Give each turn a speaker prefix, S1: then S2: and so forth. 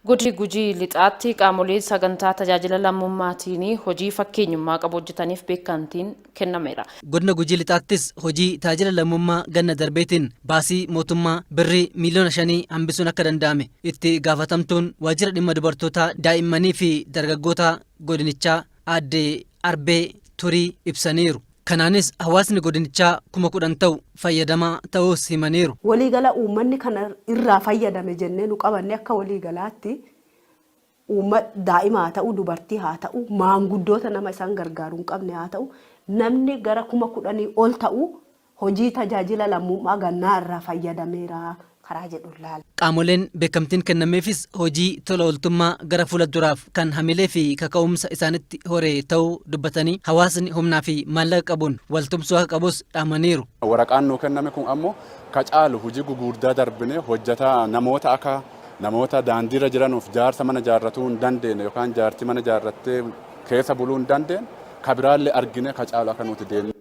S1: Godina Gujii lixaatti qaamolee sagantaa tajaajila lammummaatiin hojii fakkeenyummaa qabu hojjetaniif beekamtiin kennameera.
S2: Godina Gujii lixaattis hojii tajaajila lammummaa ganna darbeetiin baasii mootummaa birrii miliyoona 5 hambisuun akka danda'ame itti gaafatamtuun waajjira dhimma dubartootaa daa'immanii fi dargaggoota godinichaa aadde Arbee Turii ibsaniiru. Kanaanis hawaasni godinichaa 10,000 ta'u fayyadamaa ta'uus himaniiru.
S3: Waliigala uummanni kana irraa fayyadame jennee nu qabanne akka waliigalaatti daa'ima haa ta'u dubartii haa ta'u maanguddoota nama isaan gargaaru hin qabne haa ta'u namni gara 10,000 ol ta'u hojii tajaajila lammummaa gannaa irraa fayyadameera karaa jedhu ilaala.
S2: Qaamoleen beekamtiin kennameefis hojii tola ooltummaa gara fuula duraaf kan hamilee fi kaka'umsa isaanitti horee ta'uu dubbatanii hawaasni humnaa fi maallaqa qabuun waltumsuu akka qabus dhaamaniiru.
S4: Waraqaan nuu kenname kun ammoo kacaalu hojii gugurdaa darbine hojjetaa namoota akka namoota daandiirra jiranuuf jaarsa mana jaarratuu hin dandeenye yookaan jaartii mana jaarrattee keessa buluu hin dandeenye kabiraallee argine kacaalu akka nuti deemne.